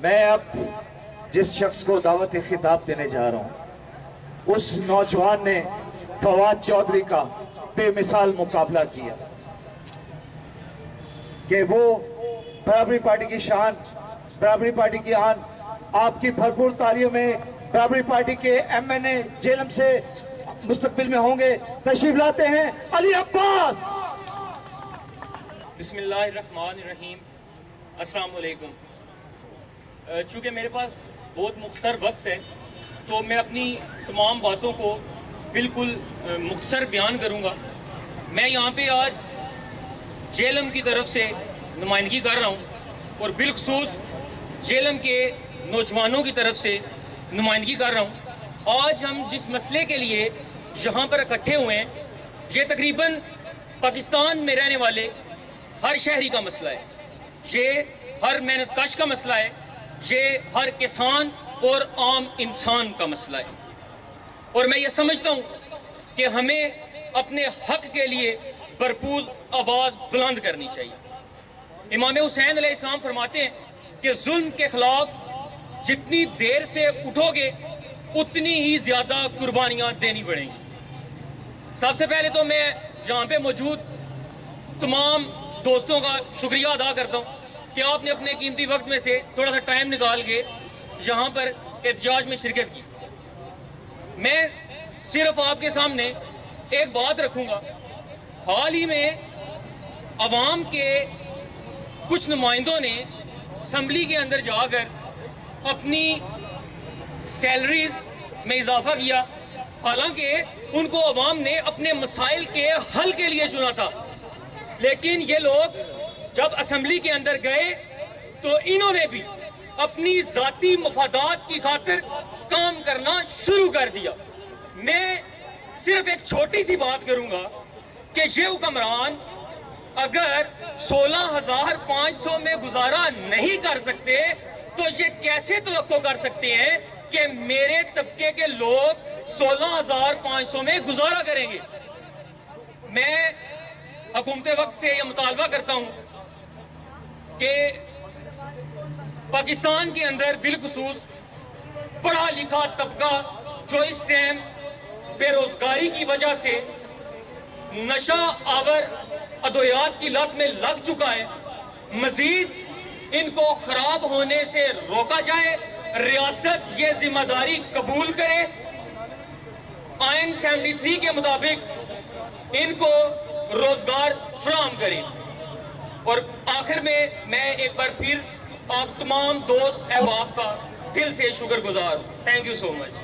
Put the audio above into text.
میں اب جس شخص کو دعوت خطاب دینے جا رہا ہوں اس نوجوان نے فواد چودھری کا بے مثال مقابلہ کیا کہ وہ برابری پارٹی کی شان، برابری پارٹی کی آن، آپ کی بھرپور تعریف میں برابری پارٹی کے ایم این اے جیلم سے مستقبل میں ہوں گے. تشریف لاتے ہیں علی عباس. بسم اللہ الرحمن الرحیم. السلام علیکم. چونکہ میرے پاس بہت مختصر وقت ہے تو میں اپنی تمام باتوں کو بالکل مختصر بیان کروں گا. میں یہاں پہ آج جیلم کی طرف سے نمائندگی کر رہا ہوں اور بالخصوص جیلم کے نوجوانوں کی طرف سے نمائندگی کر رہا ہوں. آج ہم جس مسئلے کے لیے یہاں پر اکٹھے ہوئے ہیں یہ تقریباً پاکستان میں رہنے والے ہر شہری کا مسئلہ ہے، یہ ہر محنت کش کا مسئلہ ہے، یہ ہر کسان اور عام انسان کا مسئلہ ہے. اور میں یہ سمجھتا ہوں کہ ہمیں اپنے حق کے لیے بھرپور آواز بلند کرنی چاہیے. امام حسین علیہ السلام فرماتے ہیں کہ ظلم کے خلاف جتنی دیر سے اٹھو گے اتنی ہی زیادہ قربانیاں دینی پڑیں گی. سب سے پہلے تو میں یہاں پہ موجود تمام دوستوں کا شکریہ ادا کرتا ہوں کہ آپ نے اپنے قیمتی وقت میں سے تھوڑا سا ٹائم نکال کے یہاں پر احتجاج میں شرکت کی. میں صرف آپ کے سامنے ایک بات رکھوں گا. حال ہی میں عوام کے کچھ نمائندوں نے اسمبلی کے اندر جا کر اپنی سیلریز میں اضافہ کیا، حالانکہ ان کو عوام نے اپنے مسائل کے حل کے لیے چنا تھا. لیکن یہ لوگ جب اسمبلی کے اندر گئے تو انہوں نے بھی اپنی ذاتی مفادات کی خاطر کام کرنا شروع کر دیا. میں صرف ایک چھوٹی سی بات کروں گا کہ یہ حکمران اگر 16,500 میں گزارا نہیں کر سکتے تو یہ کیسے توقع کر سکتے ہیں کہ میرے طبقے کے لوگ 16,500 میں گزارا کریں گے. میں حکومت وقت سے یہ مطالبہ کرتا ہوں کہ پاکستان کے اندر بالخصوص پڑھا لکھا طبقہ جو اس ٹائم بے روزگاری کی وجہ سے نشہ آور ادویات کی لت میں لگ چکا ہے، مزید ان کو خراب ہونے سے روکا جائے. ریاست یہ ذمہ داری قبول کرے، آئین 73 کے مطابق ان کو روزگار فراہم کرے. اور آخر میں ایک بار پھر آپ تمام دوست احباب کا دل سے شکر گزار ہوں. Thank you so much.